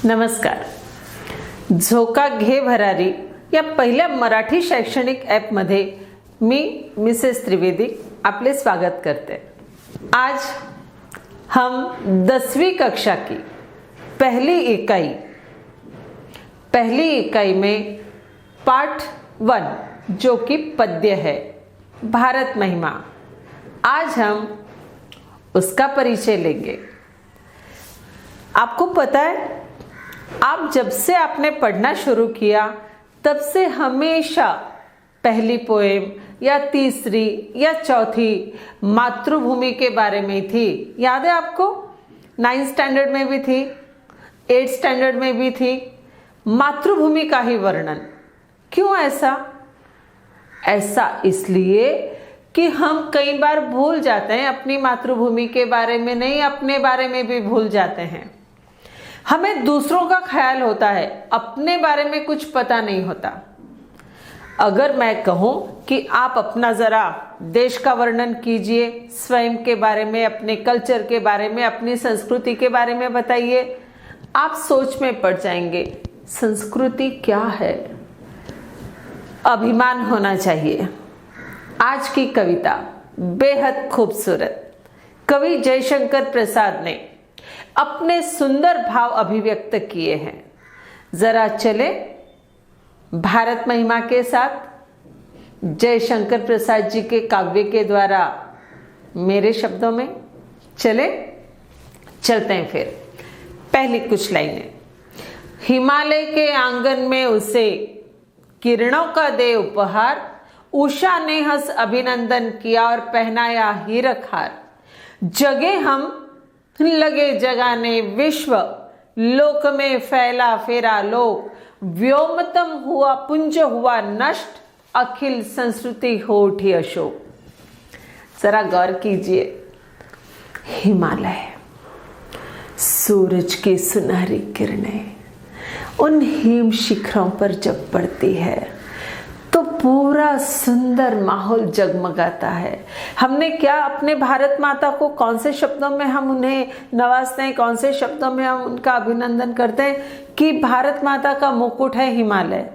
नमस्कार. झोका घे भरारी या पहिल्या मराठी शैक्षणिक ॲपमध्ये मी मिसेस त्रिवेदी आपले स्वागत करते. आज हम 10वीं कक्षा की पहली इकाई में पाठ 1 जो कि पद्य है भारत महिमा, आज हम उसका परिचय लेंगे. आपको पता है, आप जब से आपने पढ़ना शुरू किया तब से हमेशा पहली पोएम या तीसरी या चौथी मातृभूमि के बारे में थी. याद है आपको? 9th स्टैंडर्ड में भी थी, 8th स्टैंडर्ड में भी थी. मातृभूमि का ही वर्णन. क्यों ऐसा? ऐसा इसलिए कि हम कई बार भूल जाते हैं अपनी मातृभूमि के बारे में, नहीं अपने बारे में भी भूल जाते हैं. हमें दूसरों का ख्याल होता है, अपने बारे में कुछ पता नहीं होता. अगर मैं कहूं कि आप अपना जरा देश का वर्णन कीजिए, स्वयं के बारे में, अपने कल्चर के बारे में, अपनी संस्कृति के बारे में बताइए, आप सोच में पड़ जाएंगे. संस्कृति क्या है? अभिमान होना चाहिए. आज की कविता बेहद खूबसूरत कवि जयशंकर प्रसाद ने अपने सुंदर भाव अभिव्यक्त किए हैं. जरा चले भारत महिमा के साथ जयशंकर प्रसाद जी के काव्य के द्वारा मेरे शब्दों में चलते हैं. फिर पहली कुछ लाइनें. हिमालय के आंगन में उसे किरणों का दे उपहार, उषा ने हंस अभिनंदन किया और पहनाया हीरक हार. जगे हम लगे जगाने विश्व, लोक में फैला फेरा लोक, व्योमतम हुआ पुंज हुआ नष्ट, अखिल संस्कृति हो उठी अशोक. जरा गौर कीजिए. हिमालय, सूरज की सुनहरी किरणें उन हिम शिखरों पर जब पड़ती है तो पूरा सुंदर माहौल जगमगाता है. हमने क्या अपने भारत माता को कौन से शब्दों में हम उन्हें नवाजते हैं, कौन से शब्दों में हम उनका अभिनंदन करते हैं कि भारत माता का मुकुट है हिमालय,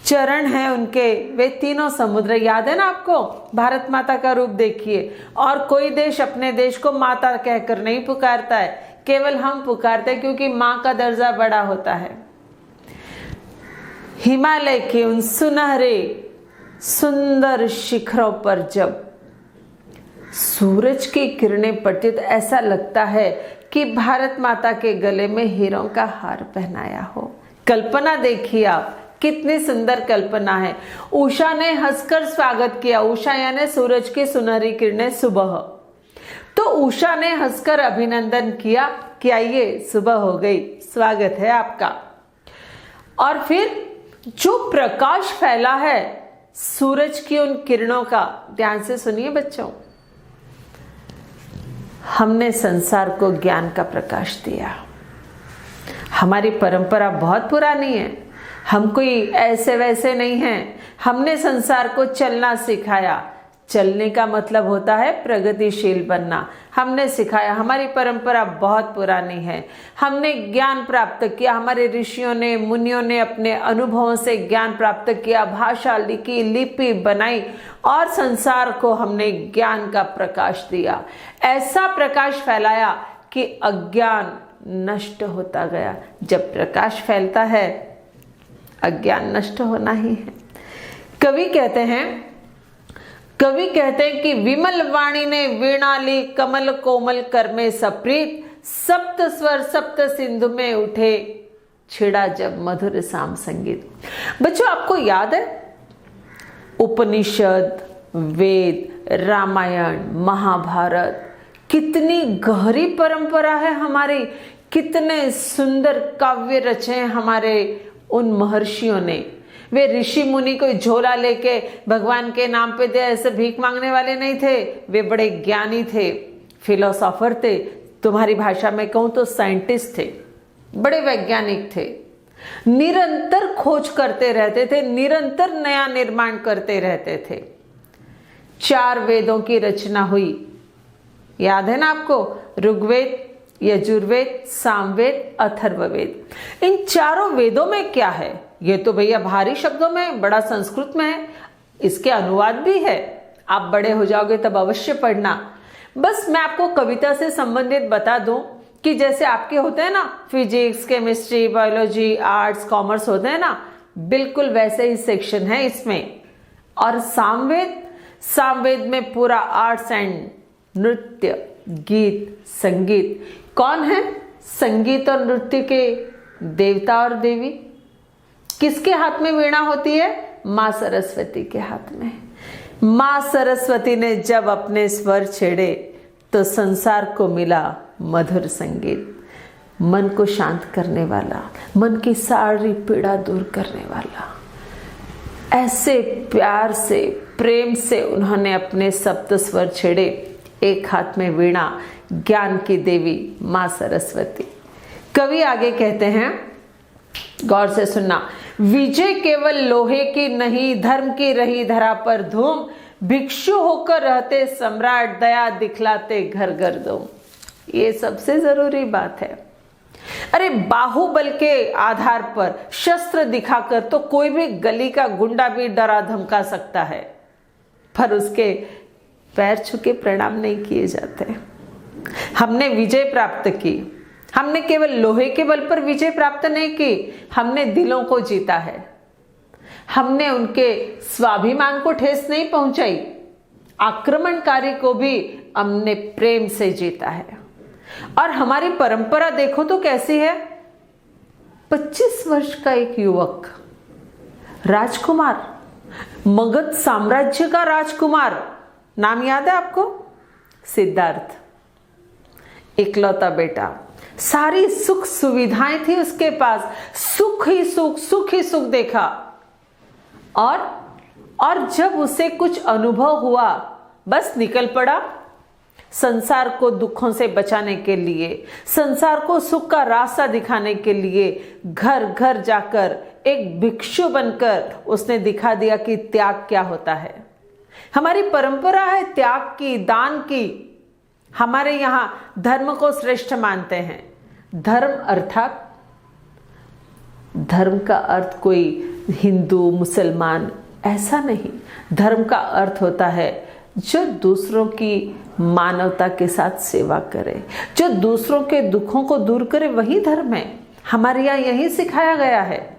चरण है उनके वे तीनों समुद्र. याद है ना आपको? भारत माता का रूप देखिए. और कोई देश अपने देश को माता कहकर नहीं पुकारता है, केवल हम पुकारते हैं क्योंकि माँ का दर्जा बड़ा होता है. हिमालय के उन सुनहरे सुंदर शिखरों पर जब सूरज की किरणें पड़ती तो ऐसा लगता है कि भारत माता के गले में हीरों का हार पहनाया हो. कल्पना देखिए आप, कितनी सुंदर कल्पना है. उषा ने हंसकर स्वागत किया. उषा यानी सूरज की सुनहरी किरणें सुबह. तो उषा ने हंसकर अभिनंदन किया कि आइए सुबह हो गई, स्वागत है आपका. और फिर जो प्रकाश फैला है सूरज की उन किरणों का, ध्यान से सुनिए बच्चों. हमने संसार को ज्ञान का प्रकाश दिया. हमारी परंपरा बहुत पुरानी है, हम कोई ऐसे वैसे नहीं हैं. हमने संसार को चलना सिखाया. चलने का मतलब होता है प्रगतिशील बनना. हमने सिखाया. हमारी परंपरा बहुत पुरानी है. हमने ज्ञान प्राप्त किया. हमारे ऋषियों ने, मुनियों ने अपने अनुभवों से ज्ञान प्राप्त किया, भाषा लिखी, लिपि बनाई और संसार को हमने ज्ञान का प्रकाश दिया. ऐसा प्रकाश फैलाया कि अज्ञान नष्ट होता गया. जब प्रकाश फैलता है अज्ञान नष्ट होना ही है. कवि कहते हैं कि विमल वाणी ने वीणा ली, कमल कोमल कर में सप्रीत, सप्त स्वर सप्त सिंधु में उठे, छिड़ा जब मधुर साम संगीत. बच्चों आपको याद है उपनिषद, वेद, रामायण, महाभारत, कितनी गहरी परंपरा है हमारी. कितने सुंदर काव्य रचे हैं हमारे उन महर्षियों ने. वे ऋषि मुनि कोई झोला लेके भगवान के नाम पे दे ऐसे भीख मांगने वाले नहीं थे. वे बड़े ज्ञानी थे, फिलोसोफर थे. तुम्हारी भाषा में कहूं तो साइंटिस्ट थे, बड़े वैज्ञानिक थे. निरंतर खोज करते रहते थे, निरंतर नया निर्माण करते रहते थे. 4 वेदों की रचना हुई. याद है ना आपको? ऋग्वेद, यजुर्वेद, सामवेद, अथर्ववेद। इन चारों वेदों में क्या है? ये तो भैया भारी शब्दों में, बड़ा संस्कृत में है, इसके अनुवाद भी है। आप बड़े हो जाओगे तब अवश्य पढ़ना। बस मैं आपको कविता से संबंधित बता दूं कि जैसे आपके होते हैं ना physics, chemistry, biology, arts, commerce होते हैं ना, बिल्कुल वैसे ही सेक्शन है इसमें। और सामवेद में पूरा आर्ट्स एंड नृत्य, गीत, संगीत। कौन है संगीत और नृत्य के देवता और देवी? किसके हाथ में वीणा होती है? मां सरस्वती के हाथ में। मां सरस्वती ने जब अपने स्वर छेड़े तो संसार को मिला मधुर संगीत, मन को शांत करने वाला, मन की सारी पीड़ा दूर करने वाला। ऐसे प्यार से, प्रेम से उन्होंने अपने सप्त स्वर छेड़े। एक हाथ में वीणा, ज्ञान की देवी मां सरस्वती। कवि आगे कहते हैं, गौर से सुनना। विजय केवल लोहे की नहीं, धर्म की रही धरा पर धूम, भिक्षु होकर रहते सम्राट, दया दिखलाते घर घर धूम। ये सबसे जरूरी बात है। अरे बाहुबल के आधार पर शस्त्र दिखाकर तो कोई भी गली का गुंडा भी डरा धमका सकता है, पर उसके पैर छुके प्रणाम नहीं किए जाते। हमने विजय प्राप्त की। हमने केवल लोहे के बल पर विजय प्राप्त नहीं की, हमने दिलों को जीता है। हमने उनके स्वाभिमान को ठेस नहीं पहुंचाई। आक्रमणकारी को भी हमने प्रेम से जीता है। और हमारी परंपरा देखो तो कैसी है। 25 वर्ष का एक युवक, राजकुमार, मगध साम्राज्य का राजकुमार, नाम याद है आपको? सिद्धार्थ, इकलौता बेटा, सारी सुख सुविधाएं थी उसके पास, सुख ही सुख देखा। और जब उसे कुछ अनुभव हुआ, बस निकल पड़ा संसार को दुखों से बचाने के लिए, संसार को सुख का रास्ता दिखाने के लिए। घर घर जाकर एक भिक्षु बनकर उसने दिखा दिया कि त्याग क्या होता है। हमारी परंपरा है त्याग की, दान की। हमारे यहां धर्म को श्रेष्ठ मानते हैं। धर्म अर्थात, धर्म का अर्थ कोई हिंदू मुसलमान ऐसा नहीं। धर्म का अर्थ होता है जो दूसरों की मानवता के साथ सेवा करे, जो दूसरों के दुखों को दूर करे, वही धर्म है। हमारे यहाँ यही सिखाया गया है।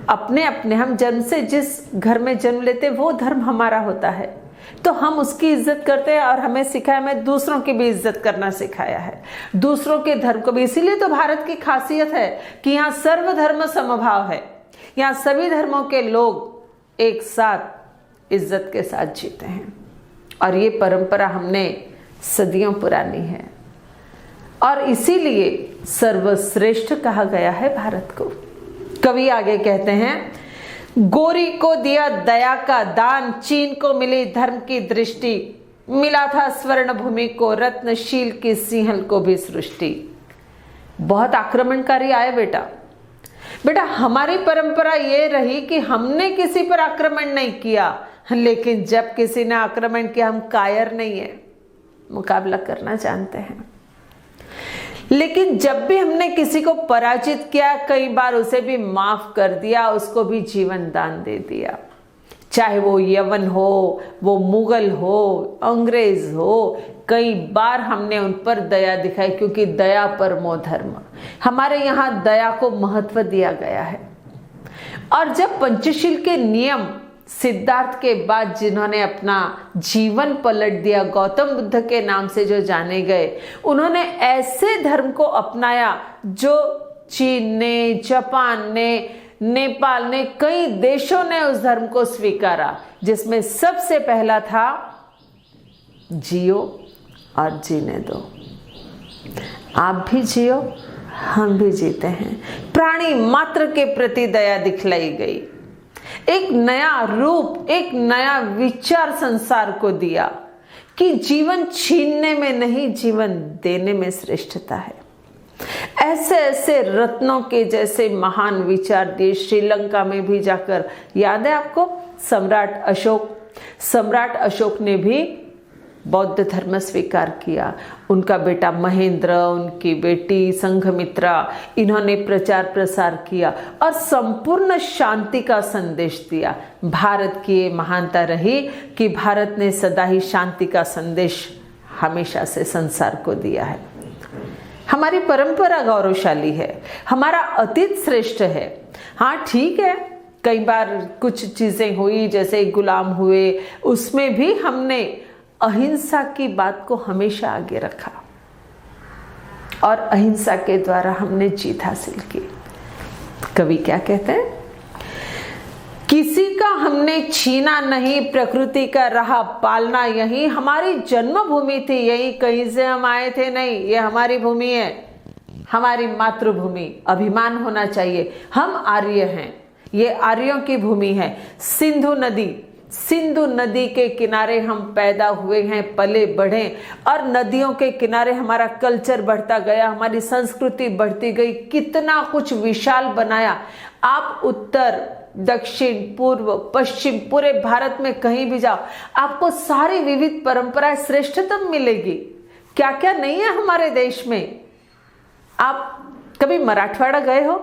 अपने अपने हम जन्म से जिस घर में जन्म लेते वो धर्म हमारा होता है, तो हम उसकी इज्जत करते हैं। और हमें सिखाया, हमें दूसरों की भी इज्जत करना सिखाया है, दूसरों के धर्म को भी। इसीलिए तो भारत की खासियत है कि यहाँ सर्वधर्म समभाव है। यहाँ सभी धर्मों के लोग एक साथ इज्जत के साथ जीते हैं। और ये परंपरा हमने सदियों पुरानी है, और इसीलिए सर्वश्रेष्ठ कहा गया है भारत को। कवि आगे कहते हैं, गोरी को दिया दया का दान, चीन को मिली धर्म की दृष्टि, मिला था स्वर्ण भूमि को, रत्नशील की सिंहल को भी सृष्टि। बहुत आक्रमणकारी आए बेटा। हमारी परंपरा ये रही कि हमने किसी पर आक्रमण नहीं किया, लेकिन जब किसी ने आक्रमण किया हम कायर नहीं है, मुकाबला करना जानते हैं। लेकिन जब भी हमने किसी को पराजित किया, कई बार उसे भी माफ कर दिया, उसको भी जीवन दान दे दिया। चाहे वो यवन हो, वो मुगल हो, अंग्रेज हो, कई बार हमने उन पर दया दिखाई, क्योंकि दया परमो धर्म। हमारे यहाँ दया को महत्व दिया गया है। और जब पंचशील के नियम सिद्धार्थ के बाद जिन्होंने अपना जीवन पलट दिया, गौतम बुद्ध के नाम से जो जाने गए, उन्होंने ऐसे धर्म को अपनाया जो चीन ने, जापान ने, नेपाल ने, कई देशों ने उस धर्म को स्वीकारा, जिसमें सबसे पहला था जियो और जीने दो। आप भी जियो, हम भी जीते हैं। प्राणी मात्र के प्रति दया दिखलाई गई। एक नया रूप, एक नया विचार संसार को दिया कि जीवन छीनने में नहीं, जीवन देने में श्रेष्ठता है। ऐसे ऐसे रत्नों के जैसे महान विचार दिए। श्रीलंका में भी जाकर, याद है आपको, सम्राट अशोक ने भी बौद्ध धर्म स्वीकार किया। उनका बेटा महेंद्र, उनकी बेटी संघमित्रा, इन्होंने प्रचार प्रसार किया और संपूर्ण शांति का संदेश दिया। भारत की ये महानता रही कि भारत ने सदा ही शांति का संदेश हमेशा से संसार को दिया है। हमारी परंपरा गौरवशाली है, हमारा अतीत श्रेष्ठ है। हाँ ठीक है, कई बार कुछ चीजें हुई, जैसे गुलाम हुए, उसमें भी हमने अहिंसा की बात को हमेशा आगे रखा और अहिंसा के द्वारा हमने जीत हासिल की। कवि क्या कहते हैं, किसी का हमने छीना नहीं, प्रकृति का रहा पालना यही, हमारी जन्मभूमि थी यही, कहीं से हम आए थे नहीं, ये हमारी भूमि है, हमारी मातृभूमि। अभिमान होना चाहिए, हम आर्य हैं, ये आर्यों की भूमि है। सिंधु नदी के किनारे हम पैदा हुए हैं, पले बढ़े, और नदियों के किनारे हमारा कल्चर बढ़ता गया, हमारी संस्कृति बढ़ती गई, कितना कुछ विशाल बनाया। आप उत्तर, दक्षिण, पूर्व, पश्चिम, पूरे भारत में कहीं भी जाओ, आपको सारी विविध परंपराएं श्रेष्ठतम मिलेगी। क्या क्या नहीं है हमारे देश में। आप कभी मराठवाड़ा गए हो?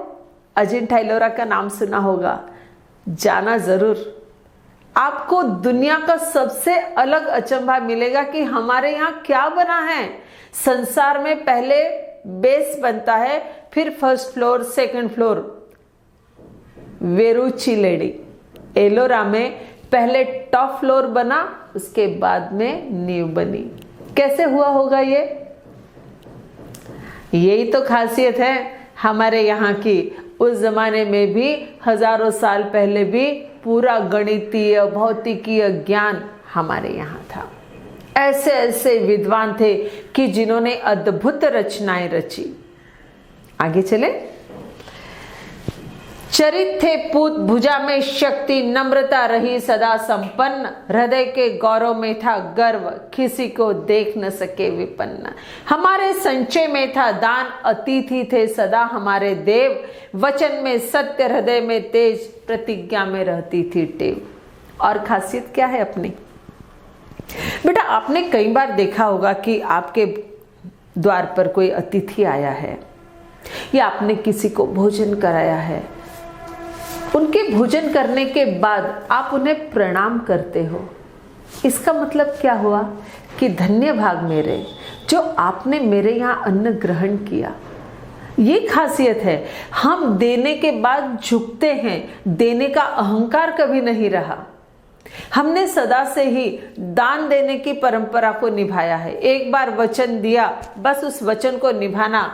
अजिंठा एलोरा का नाम सुना होगा, जाना जरूर। आपको दुनिया का सबसे अलग अचंभा मिलेगा कि हमारे यहाँ क्या बना है। संसार में पहले बेस बनता है, फिर फर्स्ट फ्लोर, सेकंड फ्लोर। वेरुचिलेडी एलोरा में पहले टॉप फ्लोर बना, उसके बाद में नींव बनी। कैसे हुआ होगा ये? यही तो खासियत है हमारे यहाँ की। उस जमाने में भी, हजारों साल पहले भी, पूरा गणितीय भौतिकीय ज्ञान हमारे यहाँ था। ऐसे ऐसे विद्वान थे कि जिन्होंने अद्भुत रचनाएं रची। आगे चले। चरित थे पूत, भुजा में शक्ति, नम्रता रही सदा संपन्न, हृदय के गौरव में था गर्व, किसी को देख न सके विपन्न। हमारे संचय में था दान, अतिथि थे सदा हमारे देव, वचन में सत्य, हृदय में तेज, प्रतिज्ञा में रहती थी टेव। और खासियत क्या है अपनी? बेटा, आपने कई बार देखा होगा कि आपके द्वार पर कोई अतिथि आया है या आपने किसी को भोजन कराया है। उनके भोजन करने के बाद आप उन्हें प्रणाम करते हो। इसका मतलब क्या हुआ कि धन्य भाग मेरे, जो आपने मेरे यहाँ अन्न ग्रहण किया। ये खासियत है, हम देने के बाद झुकते हैं, देने का अहंकार कभी नहीं रहा। हमने सदा से ही दान देने की परंपरा को निभाया है। एक बार वचन दिया, बस उस वचन को निभाना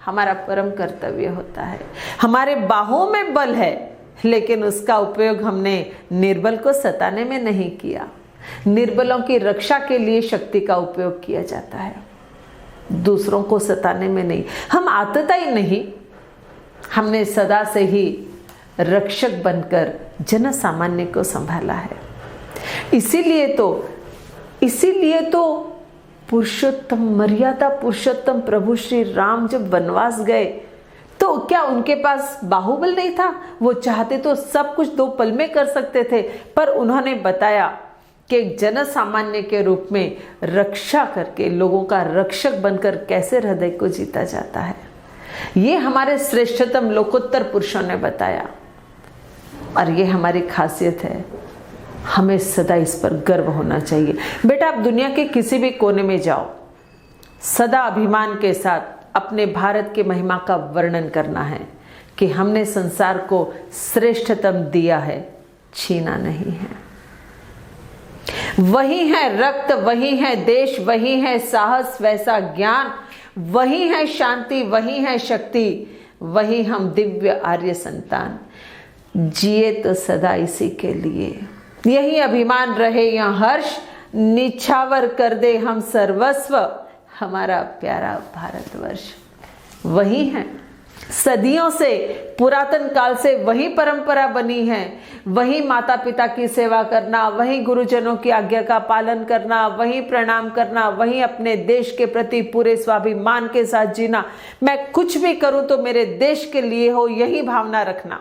हमारा परम कर्तव्य होता है। हमारे बाहों में बल है, लेकिन उसका उपयोग हमने निर्बल को सताने में नहीं किया। निर्बलों की रक्षा के लिए शक्ति का उपयोग किया जाता है, दूसरों को सताने में नहीं। हम आतताई नहीं, हमने सदा से ही रक्षक बनकर जन सामान्य को संभाला है। इसीलिए तो पुरुषोत्तम, मर्यादा पुरुषोत्तम प्रभु श्री राम जब वनवास गए तो क्या उनके पास बाहुबल नहीं था? वो चाहते तो सब कुछ 2 पल में कर सकते थे, पर उन्होंने बताया कि एक जन सामान्य के रूप में रक्षा करके, लोगों का रक्षक बनकर कैसे हृदय को जीता जाता है। ये हमारे श्रेष्ठतम लोकोत्तर पुरुषों ने बताया और ये हमारी खासियत है। हमें सदा इस पर गर्व होना चाहिए। बेटा, आप दुनिया के किसी भी कोने में जाओ, सदा अभिमान के साथ अपने भारत की महिमा का वर्णन करना है कि हमने संसार को श्रेष्ठतम दिया है, छीना नहीं है। वही है रक्त, वही है देश, वही है साहस, वैसा ज्ञान, वही है शांति, वही है शक्ति, वही हम दिव्य आर्य संतान। जिए तो सदा इसी के लिए, यही अभिमान रहे या हर्ष, निछावर कर दे हम सर्वस्व, हमारा प्यारा भारतवर्ष। वही है, सदियों से, पुरातन काल से वही परंपरा बनी है। वही माता पिता की सेवा करना, वही गुरुजनों की आज्ञा का पालन करना, वही प्रणाम करना, वही अपने देश के प्रति पूरे स्वाभिमान के साथ जीना। मैं कुछ भी करूं तो मेरे देश के लिए हो, यही भावना रखना,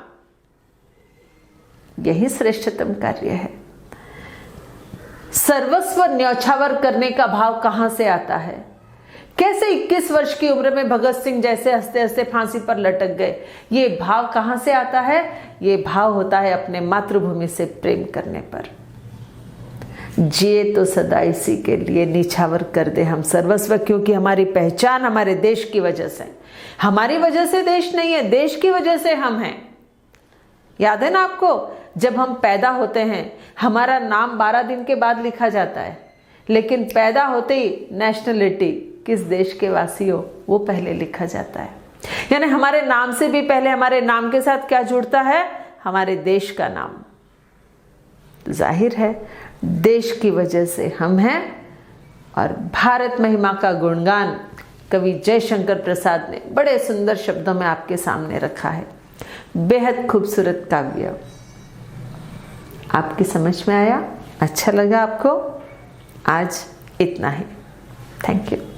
यही श्रेष्ठतम कार्य है। सर्वस्व न्यौछावर करने का भाव कहां से आता है? कैसे 21 वर्ष की उम्र में भगत सिंह जैसे हंसते हंसते फांसी पर लटक गए? ये भाव कहां से आता है? ये भाव होता है अपने मातृभूमि से प्रेम करने पर। जिए तो सदा इसी के लिए, निछावर कर दे हम सर्वस्व, क्योंकि हमारी पहचान हमारे देश की वजह से। हमारी वजह से देश नहीं है, देश की वजह से हम हैं। याद है ना आपको, जब हम पैदा होते हैं हमारा नाम 12 दिन के बाद लिखा जाता है, लेकिन पैदा होते ही नेशनलिटी, किस देश के वासी हो, वो पहले लिखा जाता है। यानी हमारे नाम से भी पहले हमारे नाम के साथ क्या जुड़ता है? हमारे देश का नाम। जाहिर है देश की वजह से हम हैं। और भारत महिमा का गुणगान कवि जयशंकर प्रसाद ने बड़े सुंदर शब्दों में आपके सामने रखा है। बेहद खूबसूरत काव्य। आपकी समझ में आया? अच्छा लगा आपको? आज इतना ही। Thank you.